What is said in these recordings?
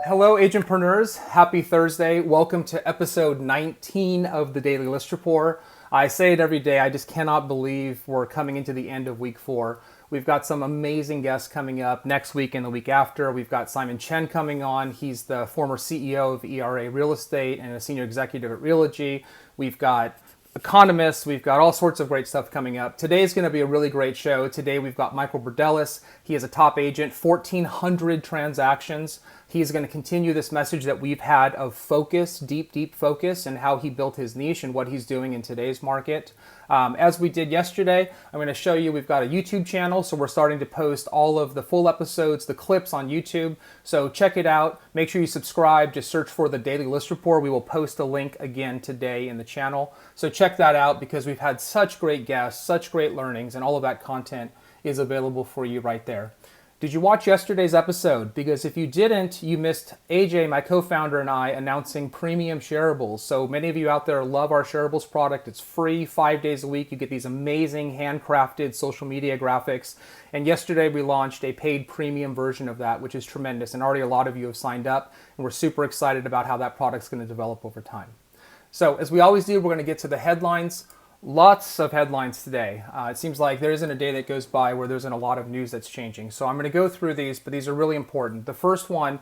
Hello, agentpreneurs. Happy Thursday. Welcome to episode 19 of the Daily List Report. I say it every day. I just cannot believe we're coming into the end of week 4. We've got some amazing guests coming up next week and the week after. We've got Simon Chen coming on. He's the former CEO of ERA Real Estate and a senior executive at Realogy. We've got economists. We've got all sorts of great stuff coming up. Today is going to be a really great show. Today we've got Michael Berdelis. He is a top agent, 1,400 transactions. He's going to continue this message that we've had of focus, deep focus, and how he built his niche and what he's doing in today's market. As we did yesterday, I'm going to show you we've got a YouTube channel, so we're starting to post all of the full episodes, the clips on YouTube. So check it out. Make sure you subscribe. Just search for the Daily List Report. We will post a link again today in the channel. So check that out because we've had such great guests, such great learnings, and all of that content is available for you right there. Did you watch yesterday's episode? Because if you didn't, you missed AJ, my co-founder, and I announcing premium shareables. So many of you out there love our shareables product. It's free 5 days a week. You get these amazing handcrafted social media graphics. And yesterday we launched a paid premium version of that, which is tremendous. And already a lot of you have signed up. And we're super excited about how that product's going to develop over time. So as we always do, we're going to get to the headlines. Lots of headlines today. It seems like there isn't a day that goes by where there isn't a lot of news that's changing. So I'm going to go through these, but these are really important. The first one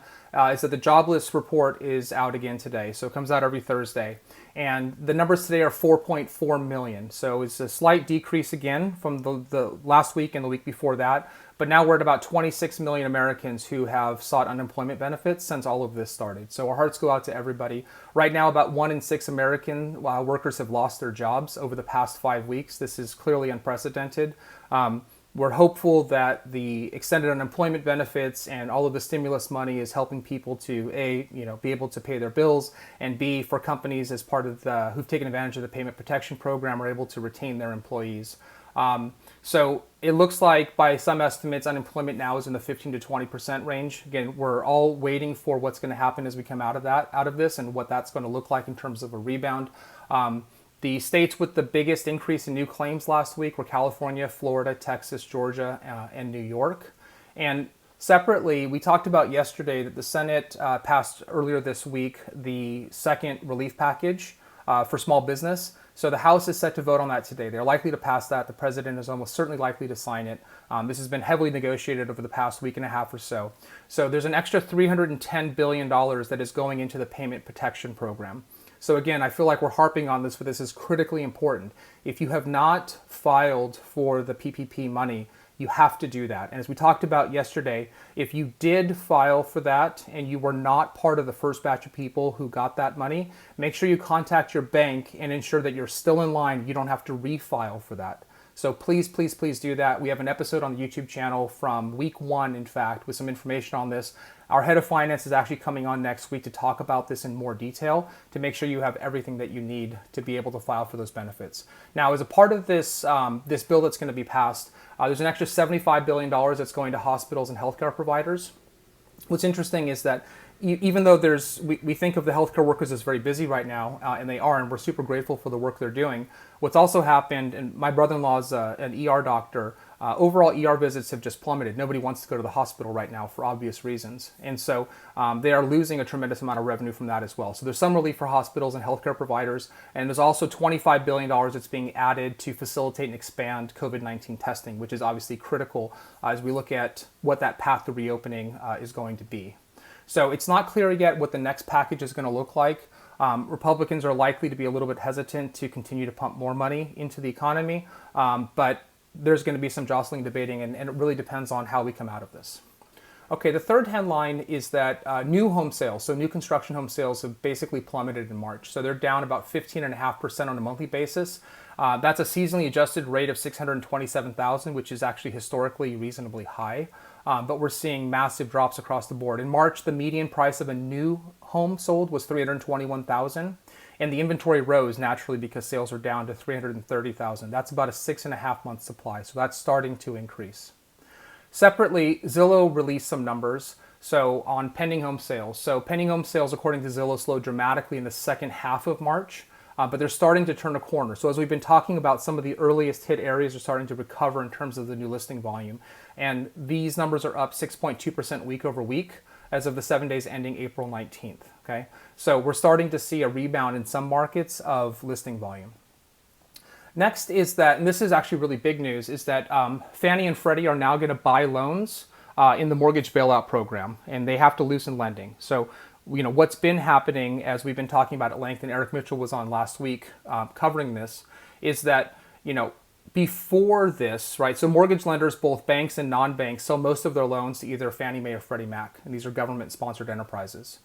is that the jobless report is out again today. So it comes out every Thursday. And the numbers today are 4.4 million. So it's a slight decrease again from the last week and the week before that. But now we're at about 26 million Americans who have sought unemployment benefits since all of this started. So our hearts go out to everybody. Right now, about 1 in 6 American workers have lost their jobs over the past 5 weeks. This is clearly unprecedented. We're hopeful that the extended unemployment benefits and all of the stimulus money is helping people to A, be able to pay their bills, and B, for companies as part of who've taken advantage of the payment protection program are able to retain their employees. So it looks like by some estimates, unemployment now is in the 15 to 20% range. Again, we're all waiting for what's going to happen as we come out of this and what that's going to look like in terms of a rebound. The states with the biggest increase in new claims last week were California, Florida, Texas, Georgia, and New York. And separately, we talked about yesterday that the Senate passed earlier this week the second relief package for small business. So the House is set to vote on that today. They're likely to pass that. The president is almost certainly likely to sign it. This has been heavily negotiated over the past week and a half or so. So there's an extra $310 billion that is going into the payment protection program. So again, I feel like we're harping on this, but this is critically important. If you have not filed for the PPP money, you have to do that. And as we talked about yesterday, if you did file for that and you were not part of the first batch of people who got that money, make sure you contact your bank and ensure that you're still in line. You don't have to refile for that. So please do that. We have an episode on the YouTube channel from week 1, in fact, with some information on this. Our head of finance is actually coming on next week to talk about this in more detail to make sure you have everything that you need to be able to file for those benefits. Now, as a part of this, this bill that's going to be passed, there's an extra $75 billion that's going to hospitals and healthcare providers. What's interesting is that even though we think of the healthcare workers as very busy right now, and they are, and we're super grateful for the work they're doing, what's also happened, and my brother-in-law is an ER doctor, overall ER visits have just plummeted. Nobody wants to go to the hospital right now for obvious reasons. And so they are losing a tremendous amount of revenue from that as well. So there's some relief for hospitals and healthcare providers, and there's also $25 billion that's being added to facilitate and expand COVID-19 testing, which is obviously critical as we look at what that path to reopening is going to be. So it's not clear yet what the next package is going to look like. Republicans are likely to be a little bit hesitant to continue to pump more money into the economy, but there's going to be some jostling, debating, and it really depends on how we come out of this. Okay, the third headline is that new home sales, so new construction home sales have basically plummeted in March. So they're down about 15.5% on a monthly basis. That's a seasonally adjusted rate of 627,000, which is actually historically reasonably high. But we're seeing massive drops across the board. In March, the median price of a new home sold was $321,000, and the inventory rose naturally because sales are down to $330,000. That's about a 6.5-month supply, so that's starting to increase. Separately, Zillow released some numbers on pending home sales. So pending home sales, according to Zillow, slowed dramatically in the second half of March. But they're starting to turn a corner. So as we've been talking about, some of the earliest hit areas are starting to recover in terms of the new listing volume. And these numbers are up 6.2% week over week. as of the 7 days ending April 19th. Okay, so we're starting to see a rebound in some markets of listing volume. Next is that, and this is actually really big news, is that Fannie and Freddie are now going to buy loans in the mortgage bailout program, and they have to loosen lending. So, what's been happening, as we've been talking about at length, and Eric Mitchell was on last week covering this, is that, before this, right, so mortgage lenders, both banks and non-banks, sell most of their loans to either Fannie Mae or Freddie Mac, and these are government-sponsored enterprises.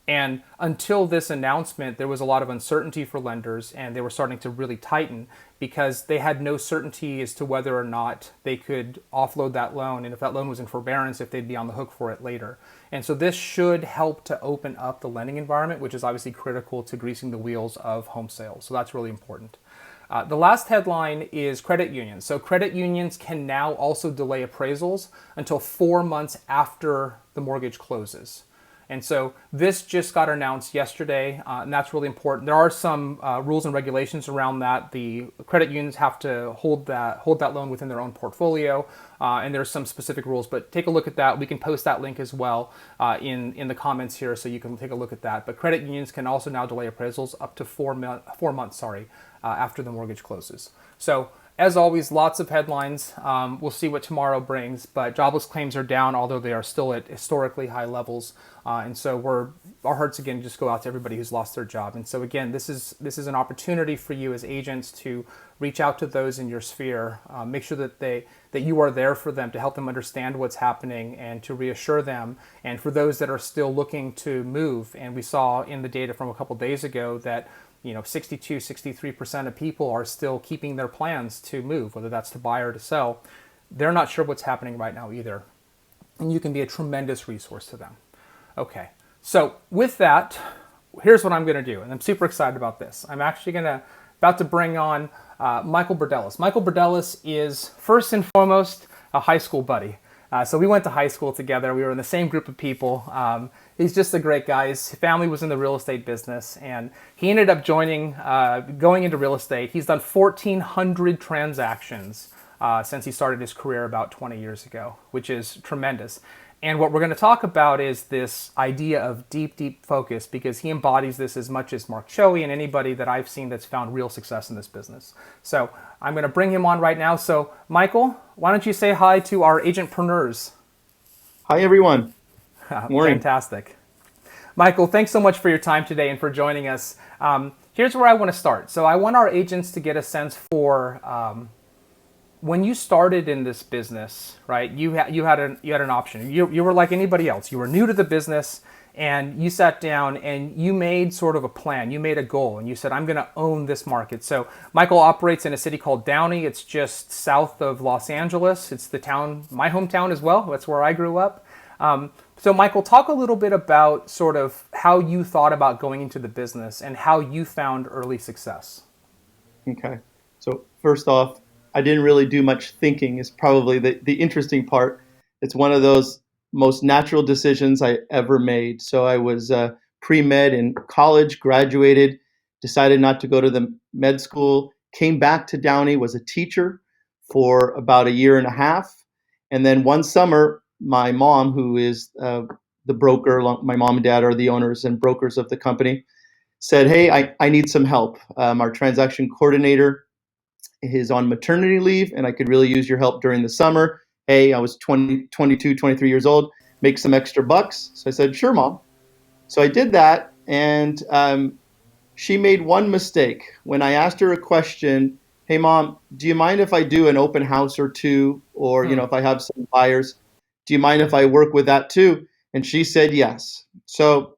And until this announcement, there was a lot of uncertainty for lenders, and they were starting to really tighten because they had no certainty as to whether or not they could offload that loan, and if that loan was in forbearance, if they'd be on the hook for it later. And so this should help to open up the lending environment, which is obviously critical to greasing the wheels of home sales. So that's really important. The last headline is credit unions. So credit unions can now also delay appraisals until 4 months after the mortgage closes. And so this just got announced yesterday, and that's really important. There are some rules and regulations around that. The credit unions have to hold that loan within their own portfolio, and there's some specific rules. But take a look at that. We can post that link as well in the comments here, so you can take a look at that. But credit unions can also now delay appraisals up to 4 months, after the mortgage closes. So, as always, lots of headlines. We'll see what tomorrow brings, but jobless claims are down, although they are still at historically high levels. And so our hearts again just go out to everybody who's lost their job. And so again, this is an opportunity for you as agents to reach out to those in your sphere, make sure that you are there for them to help them understand what's happening and to reassure them. And for those that are still looking to move, and we saw in the data from a couple days ago that 62, 63% of people are still keeping their plans to move, whether that's to buy or to sell. They're not sure what's happening right now either. And you can be a tremendous resource to them. Okay, so with that, here's what I'm going to do. And I'm super excited about this. I'm actually about to bring on Michael Berdelis. Michael Berdelis is first and foremost a high school buddy. So we went to high school together. We were in the same group of people. He's just a great guy. His family was in the real estate business, and he ended up going into real estate. He's done 1,400 transactions since he started his career about 20 years ago, which is tremendous. And what we're going to talk about is this idea of deep, deep focus, because he embodies this as much as Mark Choey and anybody that I've seen that's found real success in this business. So I'm going to bring him on right now. So Michael, why don't you say hi to our agentpreneurs? Hi, everyone. Morning. Fantastic. Michael, thanks so much for your time today and for joining us. Here's where I want to start. So I want our agents to get a sense for when you started in this business, right? You had an option. You were like anybody else. You were new to the business, and you sat down and you made sort of a plan. You made a goal, and you said, "I'm going to own this market." So Michael operates in a city called Downey. It's just south of Los Angeles. It's the town, my hometown as well. That's where I grew up. So Michael, talk a little bit about sort of how you thought about going into the business and how you found early success. Okay. So first off, I didn't really do much thinking is probably the interesting part. It's one of those most natural decisions I ever made. So I was pre-med in college, graduated, decided not to go to the med school, came back to Downey, was a teacher for about a year and a half. And then one summer, my mom, who is the broker, my mom and dad are the owners and brokers of the company, said, "Hey, I need some help. Our transaction coordinator is on maternity leave, and I could really use your help during the summer." Hey, I was 20, 22, 23 years old, make some extra bucks. So I said, "Sure, Mom." So I did that, and she made one mistake. When I asked her a question, "Hey, Mom, do you mind if I do an open house or two? Or, if I have some buyers, do you mind if I work with that too?" And she said yes. So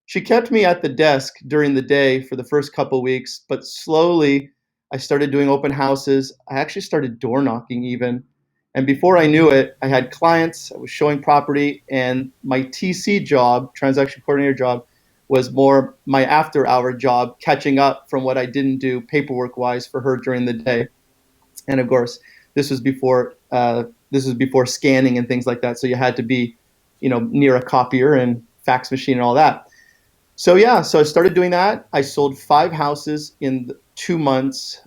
she kept me at the desk during the day for the first couple of weeks, but slowly I started doing open houses. I actually started door knocking even. And before I knew it, I had clients, I was showing property, and my TC job, transaction coordinator job, was more my after hour job, catching up from what I didn't do paperwork wise for her during the day. And of course, this was before scanning and things like that. So you had to be, near a copier and fax machine and all that. So yeah, so I started doing that. I sold 5 houses in 2 months.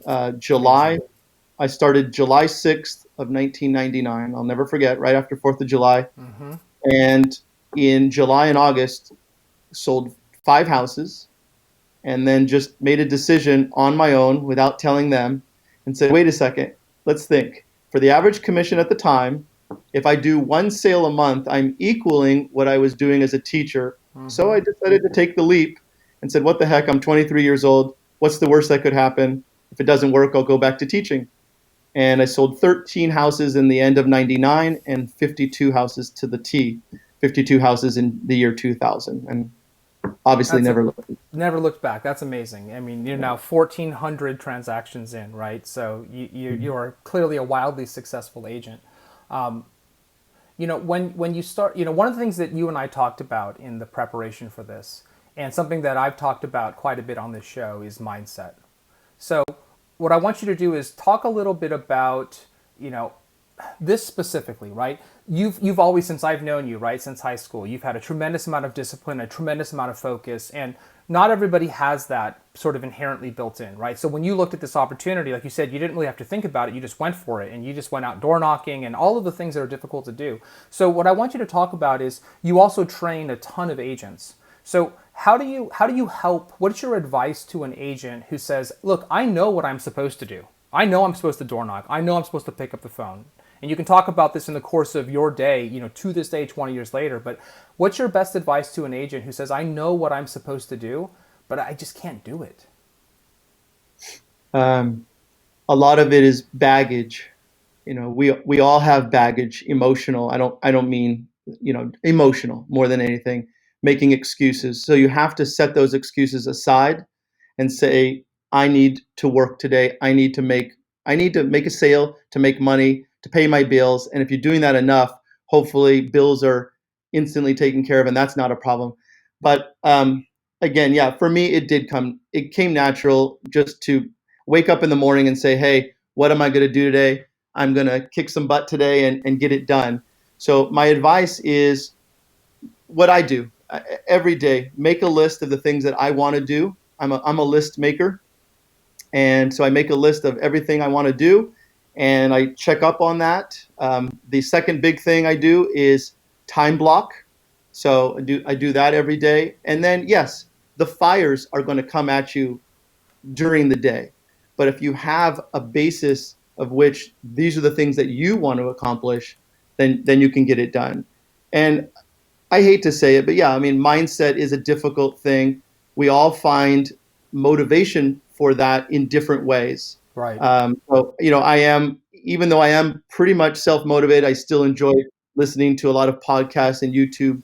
I started July 6th of 1999. I'll never forget, right after 4th of July. Mm-hmm. And in July and August, sold 5 houses, and then just made a decision on my own without telling them and said, wait a second, let's think. For the average commission at the time, if I do one sale a month, I'm equaling what I was doing as a teacher. So I decided to take the leap and said, what the heck, I'm 23 years old. What's the worst that could happen? If it doesn't work, I'll go back to teaching. And I sold 13 houses in the end of 99 and 52 houses to the T, 52 houses in the year 2000. And obviously That's a, never looked. never looked back. That's amazing. I mean, you're now 1,400 transactions in, right? So you are clearly a wildly successful agent. When you start, one of the things that you and I talked about in the preparation for this, and something that I've talked about quite a bit on this show, is mindset. So what I want you to do is talk a little bit about, this specifically, right? You've always, since I've known you, right, since high school, you've had a tremendous amount of discipline, a tremendous amount of focus, and not everybody has that sort of inherently built in, right? So when you looked at this opportunity, like you said, you didn't really have to think about it, you just went for it, and you just went out door knocking and all of the things that are difficult to do. So what I want you to talk about is you also train a ton of agents. So how do you help? What's your advice to an agent who says, look, I know what I'm supposed to do. I know I'm supposed to door knock. I know I'm supposed to pick up the phone. And you can talk about this in the course of your day, to this day, 20 years later. But what's your best advice to an agent who says, I know what I'm supposed to do, but I just can't do it? A lot of it is baggage. We all have baggage, emotional. I don't mean, emotional more than anything, making excuses. So you have to set those excuses aside and say, I need to work today. I need to make a sale to make money, to pay my bills. And if you're doing that enough, hopefully bills are instantly taken care of, and that's not a problem. But again, yeah, for me, it came natural just to wake up in the morning and say, hey, what am I going to do today? I'm going to kick some butt today and get it done. So my advice is what I do every day: make a list of the things that I want to do. I'm a list maker. And so I make a list of everything I want to do, and I check up on that. The second big thing I do is time block. So I do that every day. And then, yes, the fires are going to come at you during the day. But if you have a basis of which these are the things that you want to accomplish, then you can get it done. And I hate to say it, but yeah, I mean, mindset is a difficult thing. We all find motivation for that in different ways. Right. Even though I am pretty much self-motivated, I still enjoy listening to a lot of podcasts and YouTube,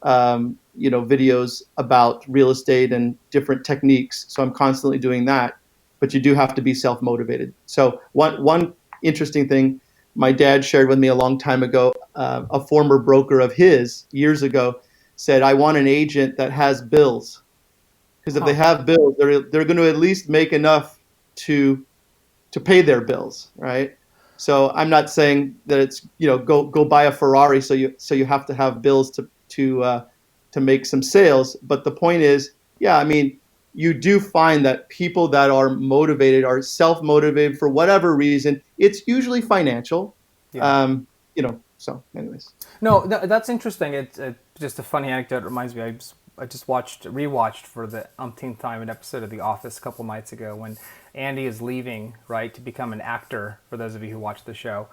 videos about real estate and different techniques. So I'm constantly doing that, but you do have to be self-motivated. So one interesting thing my dad shared with me a long time ago, a former broker of his years ago said, I want an agent that has bills. Because if they have bills, they're going to at least make enough to pay their bills, right? So I'm not saying that it's go buy a Ferrari so you have to have bills to make some sales. But the point is, yeah, I mean, you do find that people that are motivated are self-motivated for whatever reason. It's usually financial. Yeah. So anyways. No, that's interesting. It's just a funny anecdote. It reminds me, I just rewatched for the umpteenth time an episode of The Office a couple nights ago when Andy is leaving, right, to become an actor. For those of you who watch the show,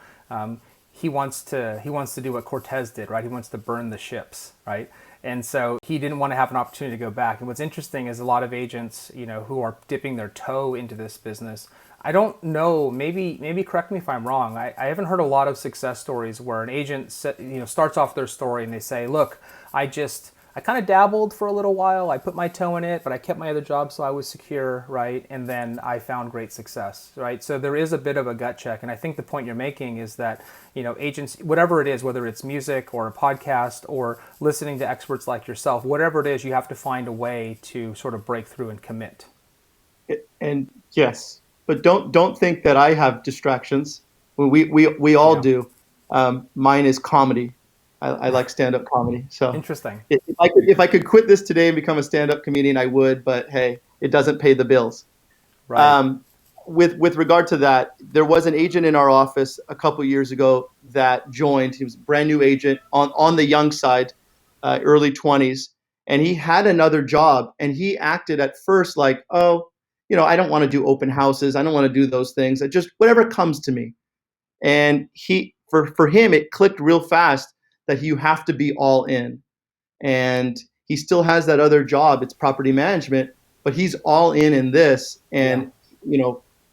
he wants to do what Cortez did, right? He wants to burn the ships, right? And so he didn't want to have an opportunity to go back. And what's interesting is a lot of agents, who are dipping their toe into this business. I don't know, maybe correct me if I'm wrong. I haven't heard a lot of success stories where an agent starts off their story and they say, look, I kind of dabbled for a little while. I put my toe in it, but I kept my other job so I was secure, right? And then I found great success, right? So there is a bit of a gut check. And I think the point you're making is that, agents, whatever it is, whether it's music or a podcast or listening to experts like yourself, whatever it is, you have to find a way to sort of break through and commit. And yes, but don't think that I have distractions. We all do. Mine is comedy. I like stand-up comedy. So interesting. If I could quit this today and become a stand-up comedian, I would. But hey, it doesn't pay the bills. Right. With regard to that, there was an agent in our office a couple years ago that joined. He was a brand new agent on the young side, early 20s, and he had another job, and he acted at first like, oh, I don't want to do open houses. I don't want to do those things. I just whatever comes to me. And for him, it clicked real fast that you have to be all in. And he still has that other job. It's property management, but he's all in this. Yeah. And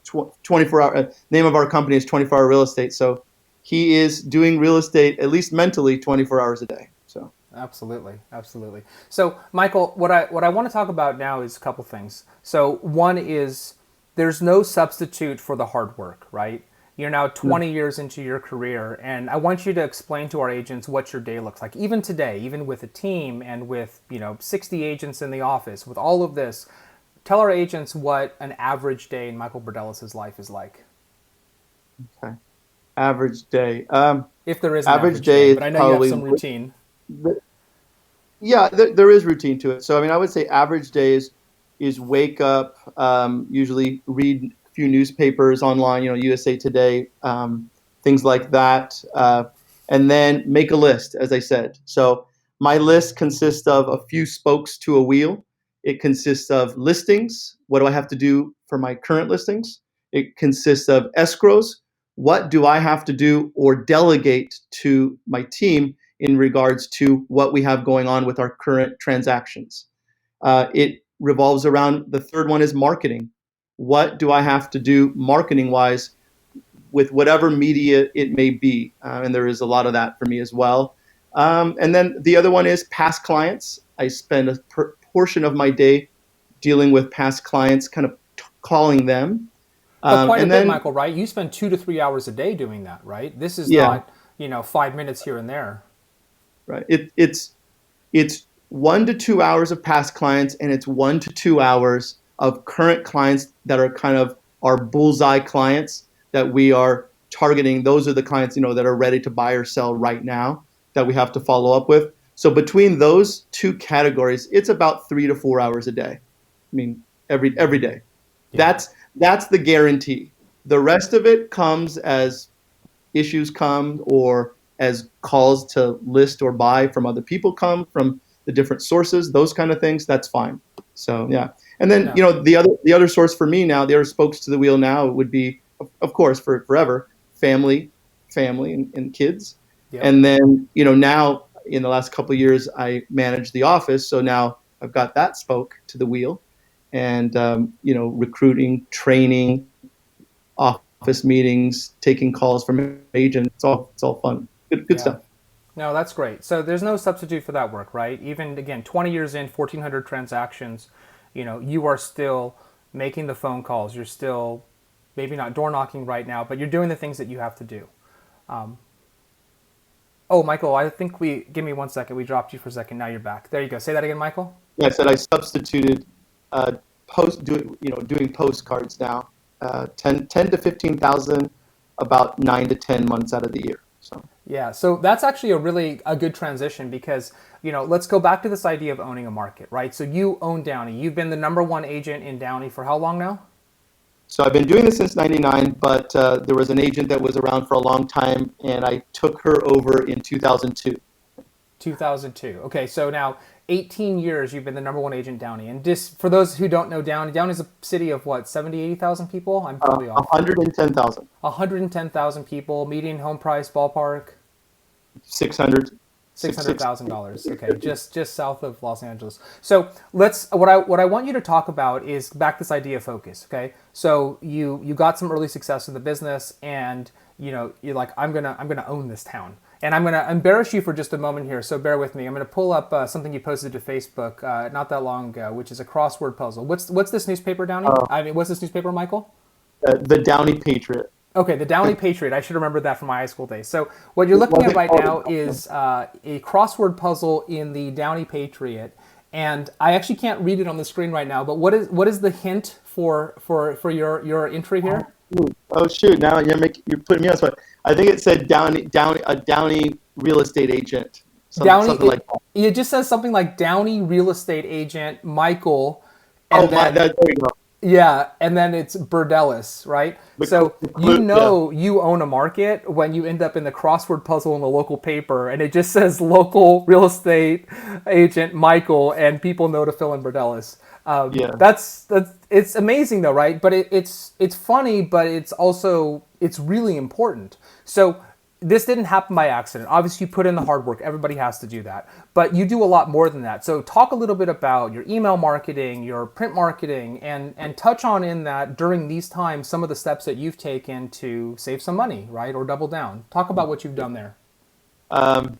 24-hour name of our company is 24-hour real estate. So he is doing real estate at least mentally 24 hours a day. So Absolutely, absolutely. So, Michael, what I want to talk about now is a couple things. So, one is there's no substitute for the hard work, right? You're now 20 years into your career, and I want you to explain to our agents what your day looks like. Even today, even with a team and with 60 agents in the office, with all of this, tell our agents what an average day in Michael Berdelis' life is like. okay, average day. If there is an Average average day, day is but I know you have probably some routine. yeah. There is routine to it. So I mean, I would say average day is wake up, usually read a few newspapers online, USA Today, things like that, and then make a list, as I said. So my list consists of a few spokes to a wheel. It consists of listings. What do I have to do for my current listings? It consists of escrows. What do I have to do or delegate to my team in regards to what we have going on with our current transactions? It revolves around the third one is marketing. What do I have to do marketing wise with whatever media it may be? And there is a lot of that for me as well. And then the other one is past clients. I spend a portion of my day dealing with past clients, kind of calling them. But quite a And bit, then, Michael, right? You spend 2 to 3 hours a day doing that, right? This is yeah, not, 5 minutes here and there. right. It's 1 to 2 hours of past clients, and it's 1 to 2 hours of current clients that are kind of our bullseye clients that we are targeting. Those are the clients, that are ready to buy or sell right now that we have to follow up with. So between those two categories, it's about 3 to 4 hours a day. I mean, every day. Yeah. That's the guarantee. The rest of it comes as issues come or as calls to list or buy from other people come from the different sources, those kind of things. That's fine. So yeah, and then No. the other source for me now, the other spokes to the wheel now would be, of course, for forever, family and kids, Yep. and then now in the last couple of years I manage the office, so now I've got that spoke to the wheel, and recruiting, training, office meetings, taking calls from agents. It's all fun. Good Yeah. stuff. No, that's great. So there's no substitute for that work, right? Even again, 20 years in, 1,400 transactions, you are still making the phone calls. You're still maybe not door knocking right now, but you're doing the things that you have to do. Oh, Michael, I think give me 1 second. We dropped you for a second. Now you're back. There you go. Say that again, Michael. Yeah, I said I substituted doing postcards now. 10 to 15,000, about 9 to 10 months out of the year. So Yeah, so that's actually a good transition because, let's go back to this idea of owning a market, right? So you own Downey. You've been the number one agent in Downey for how long now? so I've been doing this since '99, but there was an agent that was around for a long time, and I took her over in 2002. 2002. Okay, so now 18 years you've been the number one agent Downey. And just for those who don't know Downey, Downey is a city of what, 70, 80,000 people? I'm probably off. 110,000. 110,000 people, median home price ballpark 600. $600,000. Okay, just south of Los Angeles. So what I want you to talk about is back this idea of focus. Okay, so you got some early success in the business, and you're like, I'm gonna own this town, and I'm gonna embarrass you for just a moment here. So bear with me. I'm gonna pull up something you posted to Facebook not that long ago, which is a crossword puzzle. What's this newspaper, Downey? What's this newspaper, Michael? The Downey Patriot. Okay, the Downey Patriot. I should remember that from my high school days. So what you're looking at right now is a crossword puzzle in the Downey Patriot, and I actually can't read it on the screen right now. But what is the hint for your entry here? Oh shoot! Now you're putting me on the spot. I think it said a Downey real estate agent. Something like that. It just says something like Downey real estate agent Michael. Oh And my! then, There you go. Yeah, and then it's Berdelis, right? So Yeah, you own a market when you end up in the crossword puzzle in the local paper, and it just says local real estate agent Michael, and people know to fill in Berdelis. yeah. That's it's amazing though, right? But it's funny, but it's really important. So this didn't happen by accident. Obviously, you put in the hard work. Everybody has to do that. But you do a lot more than that. So talk a little bit about your email marketing, your print marketing, and touch on in that during these times some of the steps that you've taken to save some money, right? Or double down. Talk about what you've done there. Um,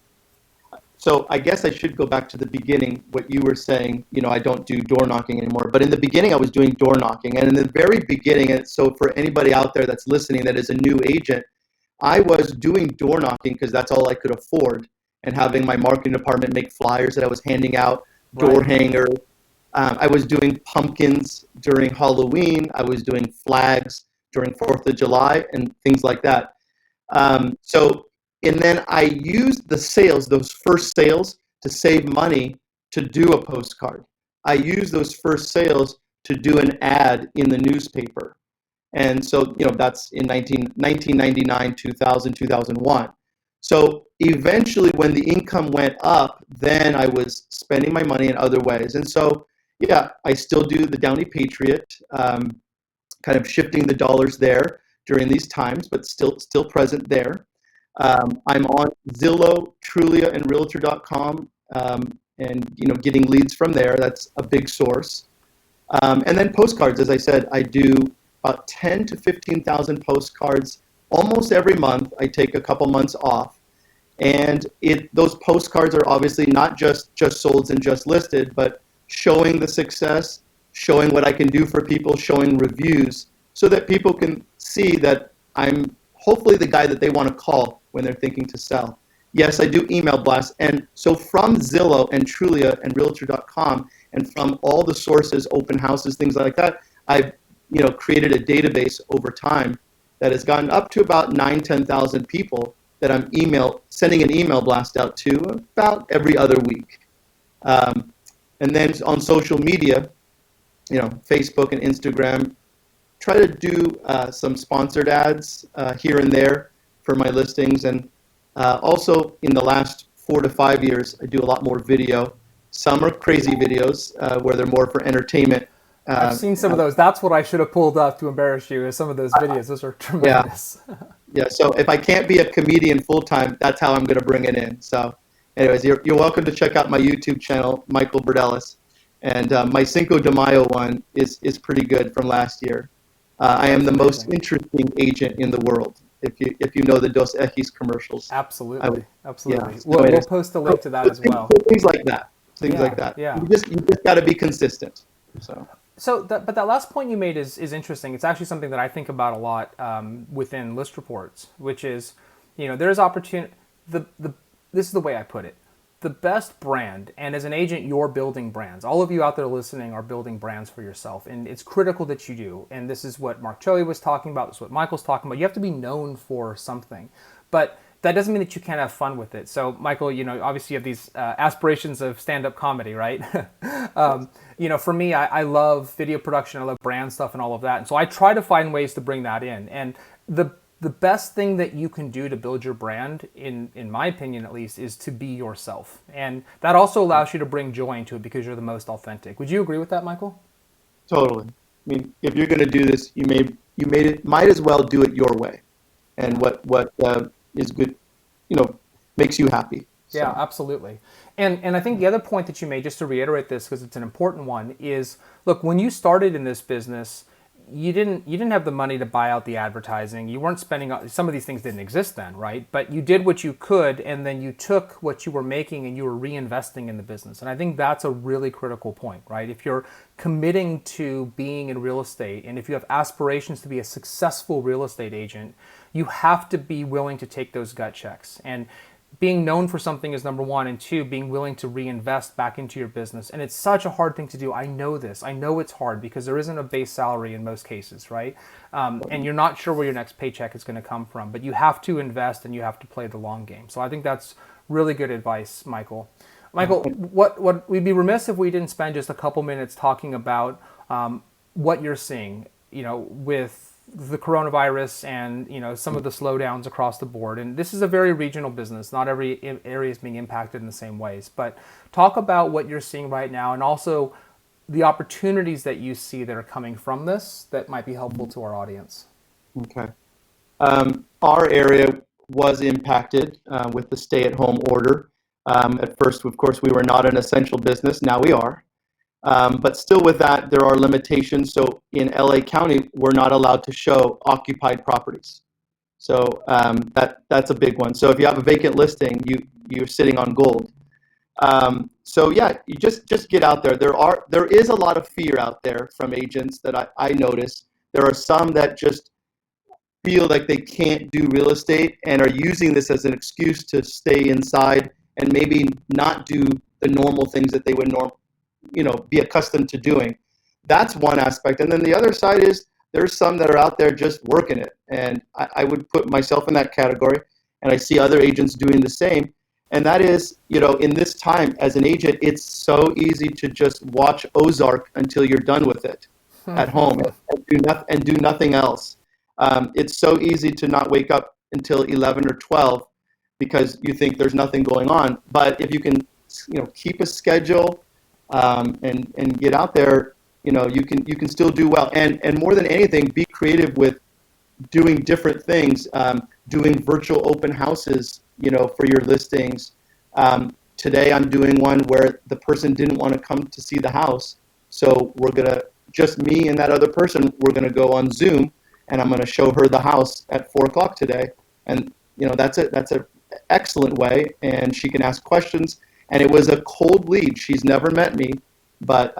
so I guess I should go back to the beginning, what you were saying, I don't do door knocking anymore. But in the beginning, I was doing door knocking. And in the very beginning, and so for anybody out there that's listening that is a new agent, I was doing door knocking because that's all I could afford, and having my marketing department make flyers that I was handing out, door Right. hangers. I was doing pumpkins during Halloween. I was doing flags during 4th of July and things like that. So, and then I used the sales, those first sales, to save money to do a postcard. I used those first sales to do an ad in the newspaper. And so, that's in 1999, 2000, 2001. So eventually, when the income went up, then I was spending my money in other ways. And so, yeah, I still do the Downey Patriot, kind of shifting the dollars there during these times, but still present there. I'm on Zillow, Trulia, and Realtor.com, and getting leads from there. That's a big source. And then postcards, as I said, I do about 10 to 15,000 postcards almost every month. I take a couple months off, and those postcards are obviously not just sold and just listed, but showing the success, showing what I can do for people, showing reviews, so that people can see that I'm hopefully the guy that they want to call when they're thinking to sell. Yes, I do email blasts, and so from Zillow and Trulia and Realtor.com, and from all the sources, open houses, things like that, I've created a database over time that has gotten up to about 9, 10,000 people that I'm sending an email blast out to about every other week. Um, and then on social media, Facebook and Instagram, try to do some sponsored ads here and there for my listings. And also in the last 4 to 5 years, I do a lot more video. Some are crazy videos where they're more for entertainment. I've Uh, seen some of those. That's what I should have pulled up to embarrass you is some of those videos. Those are yeah, tremendous. yeah. So if I can't be a comedian full time, that's how I'm going to bring it in. So, anyways, you're welcome to check out my YouTube channel, Michael Berdelis, and my Cinco de Mayo one is pretty good from last year. I am That's the most amazing. interesting agent in the world. If you know the Dos Equis commercials, I would, Absolutely. yeah. Absolutely. So We'll anyways, post a so, link to that so as things, well. so things like that, things like Yeah. that. Yeah. You just got to be consistent. So But that last point you made is interesting. It's actually something that I think about a lot within list reports, which is, there's opportunity. The This is the way I put it. The best brand, and as an agent, you're building brands. All of you out there listening are building brands for yourself, and it's critical that you do. And this is what Mark Choey was talking about. This is what Michael's talking about. You have to be known for something, but that doesn't mean that you can't have fun with it. So, Michael, obviously you have these aspirations of stand-up comedy, right? For me, I love video production, I love brand stuff and all of that. And so I try to find ways to bring that in. And the best thing that you can do to build your brand, in my opinion at least, is to be yourself. And that also allows you to bring joy into it because you're the most authentic. Would you agree with that, Michael? totally. I mean, if you're going to do this, might as well do it your way, and Yeah. what is good, you know, makes you happy. Yeah, So absolutely. And I think the other point that you made, just to reiterate this because it's an important one, is look, when you started in this business, you didn't have the money to buy out the advertising. You weren't spending some of these things didn't exist then, right? But you did what you could, and then you took what you were making and you were reinvesting in the business. And I think that's a really critical point, right? If you're committing to being in real estate, and if you have aspirations to be a successful real estate agent, you have to be willing to take those gut checks. And being known for something is number one, and two, being willing to reinvest back into your business. And it's such a hard thing to do. I know this. I know it's hard because there isn't a base salary in most cases, right? And you're not sure where your next paycheck is going to come from, but you have to invest and you have to play the long game. So I think that's really good advice, Michael. Michael, what we'd be remiss if we didn't spend just a couple minutes talking about what you're seeing, with the coronavirus and some of the slowdowns across the board. And this is a very regional business. Not every area is being impacted in the same ways. But talk about what you're seeing right now, and also the opportunities that you see that are coming from this that might be helpful to our audience. Okay. Our area was impacted with the stay-at-home order. At first, of course, we were not an essential business. Now we are. But still with that, there are limitations. So in LA County, we're not allowed to show occupied properties. So that's a big one. So if you have a vacant listing, you're sitting on gold. So yeah, you just get out there. There is a lot of fear out there from agents that I notice. There are some that just feel like they can't do real estate and are using this as an excuse to stay inside and maybe not do the normal things that they would be accustomed to doing. That's one aspect. And then the other side is there's some that are out there just working it. And I would put myself in that category. And I see other agents doing the same. And that is, in this time as an agent, it's so easy to just watch Ozark until you're done with it at home and do nothing else. It's so easy to not wake up until 11 or 12 because you think there's nothing going on. But if you can, keep a schedule, and get out there, you can still do well. And more than anything, be creative with doing different things, doing virtual open houses, for your listings. Today I'm doing one where the person didn't want to come to see the house, so just me and that other person, we're gonna go on Zoom, and I'm gonna show her the house at 4 o'clock today. And that's a excellent way, and she can ask questions. And it was a cold lead. She's never met me, but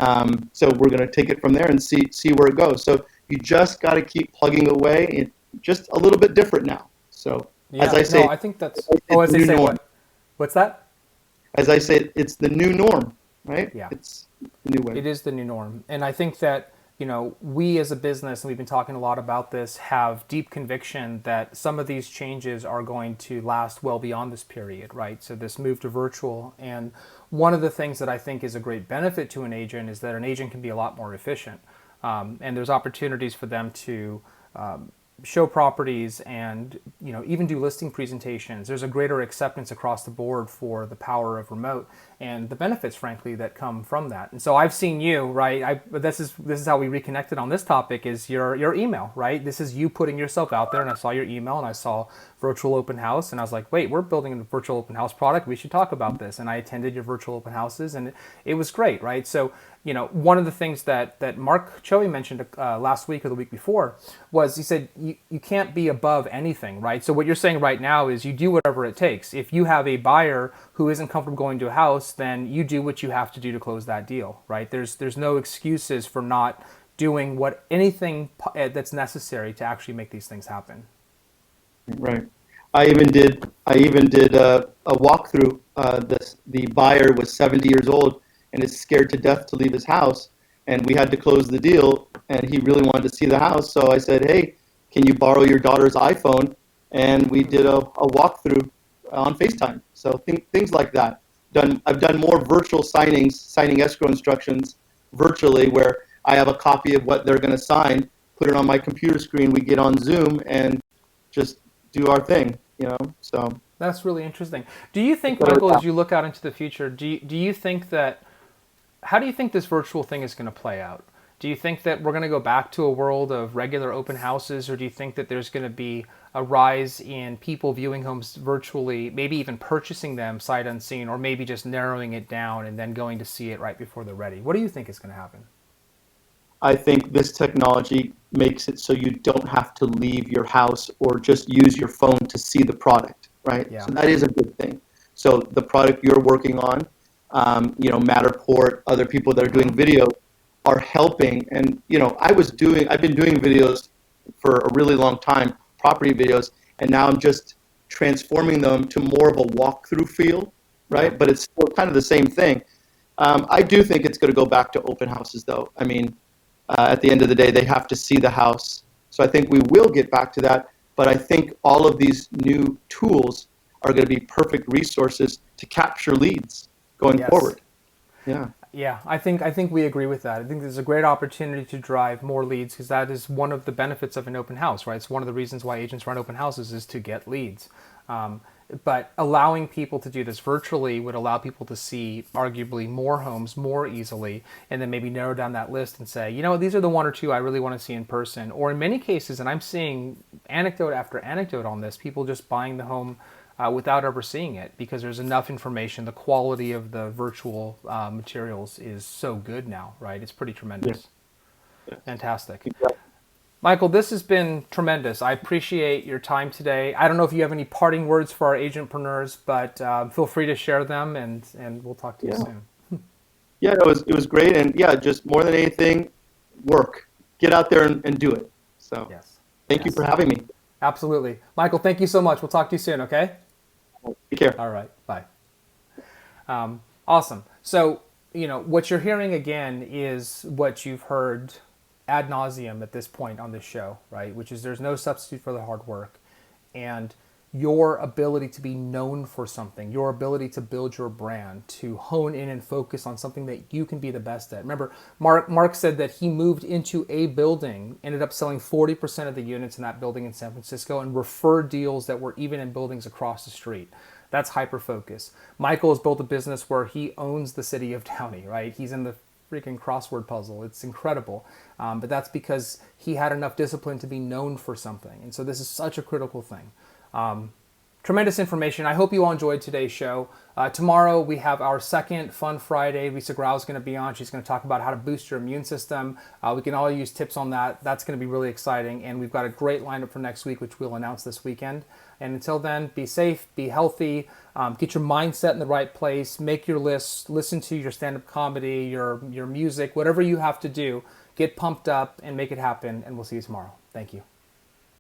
so we're going to take it from there and see where it goes. So you just got to keep plugging away, and just a little bit different now. So Yeah, as I say, I think that's. Oh, as they say, what? What's that? As I say, it's the new norm, right? Yeah, It's the new way. it is the new norm, and I think that we as a business, and we've been talking a lot about this, have deep conviction that some of these changes are going to last well beyond this period, right? So this move to virtual, and one of the things that I think is a great benefit to an agent is that an agent can be a lot more efficient, and there's opportunities for them to show properties and even do listing presentations. There's a greater acceptance across the board for the power of remote and the benefits, frankly, that come from that. And so I've seen you, right? This is how we reconnected on this topic, is your email, right? This is you putting yourself out there, and I saw your email and I saw virtual open house, and I was like, wait, we're building a virtual open house product. We should talk about this. And I attended your virtual open houses, and it was great, right? So one of the things that Mark Choi mentioned last week or the week before was, he said, you can't be above anything, right? So what you're saying right now is you do whatever it takes. If you have a buyer who isn't comfortable going to a house, then you do what you have to do to close that deal, right? There's no excuses for not doing anything that's necessary to actually make these things happen. Right. I even did a walkthrough. The buyer was 70 years old and is scared to death to leave his house, and we had to close the deal, and he really wanted to see the house. So I said, hey, can you borrow your daughter's iPhone? And we did a walkthrough on FaceTime. So things like that. I've done more virtual signing escrow instructions virtually, where I have a copy of what they're going to sign, put it on my computer screen, we get on Zoom and just do our thing, so. That's really interesting. Do you think, Michael, as you look out into the future, do you think that, how do you think this virtual thing is going to play out? Do you think that we're going to go back to a world of regular open houses, or do you think that there's going to be a rise in people viewing homes virtually, maybe even purchasing them sight unseen, or maybe just narrowing it down and then going to see it right before they're ready? What do you think is going to happen? I think this technology makes it so you don't have to leave your house or just use your phone to see the product, right? Yeah. So that is a good thing. So the product you're working on, Matterport, other people that are doing video are helping. And, I've been doing videos for a really long time, property videos, and now I'm just transforming them to more of a walkthrough feel, right? But it's still kind of the same thing. I do think it's going to go back to open houses, though. I mean, at the end of the day, they have to see the house. So I think we will get back to that. But I think all of these new tools are going to be perfect resources to capture leads going forward. Yeah. Yeah, I think we agree with that. I think there's a great opportunity to drive more leads because that is one of the benefits of an open house, right? It's one of the reasons why agents run open houses is to get leads. Um, but allowing people to do this virtually would allow people to see arguably more homes more easily, and then maybe narrow down that list and say, you know, these are the one or two I really want to see in person. Or in many cases, and I'm seeing anecdote after anecdote on this, people just buying the home without ever seeing it because there's enough information. The quality of the virtual materials is so good now, right? It's pretty Yeah. tremendous. Yeah. Fantastic. Exactly. Michael, this has been tremendous. I appreciate your time today. I don't know if you have any parting words for our agentpreneurs, but feel free to share them, and we'll talk to you Yeah. soon. Yeah, no, it was great. And yeah, just more than anything, work. Get out there and do it. So Yes. thank you for Yes. having me. Absolutely. Michael, thank you so much. We'll talk to you soon, okay? Take care. All right. Bye. Awesome. So, what you're hearing again is what you've heard ad nauseum at this point on this show, right? Which is there's no substitute for the hard work. And your ability to be known for something, your ability to build your brand, to hone in and focus on something that you can be the best at. Remember, Mark said that he moved into a building, ended up selling 40% of the units in that building in San Francisco and referred deals that were even in buildings across the street. That's hyper focus. Michael has built a business where he owns the city of Downey, right? He's in the freaking crossword puzzle. It's incredible. But that's because he had enough discipline to be known for something. And so this is such a critical thing. Tremendous information. I hope you all enjoyed today's show. Tomorrow we have our second Fun Friday. Lisa Grau is going to be on. She's going to talk about how to boost your immune system. We can all use tips on that. That's going to be really exciting. And we've got a great lineup for next week, which we'll announce this weekend. And until then, be safe, be healthy, get your mindset in the right place, make your lists, listen to your stand-up comedy, your music, whatever you have to do. Get pumped up and make it happen. And we'll see you tomorrow. Thank you.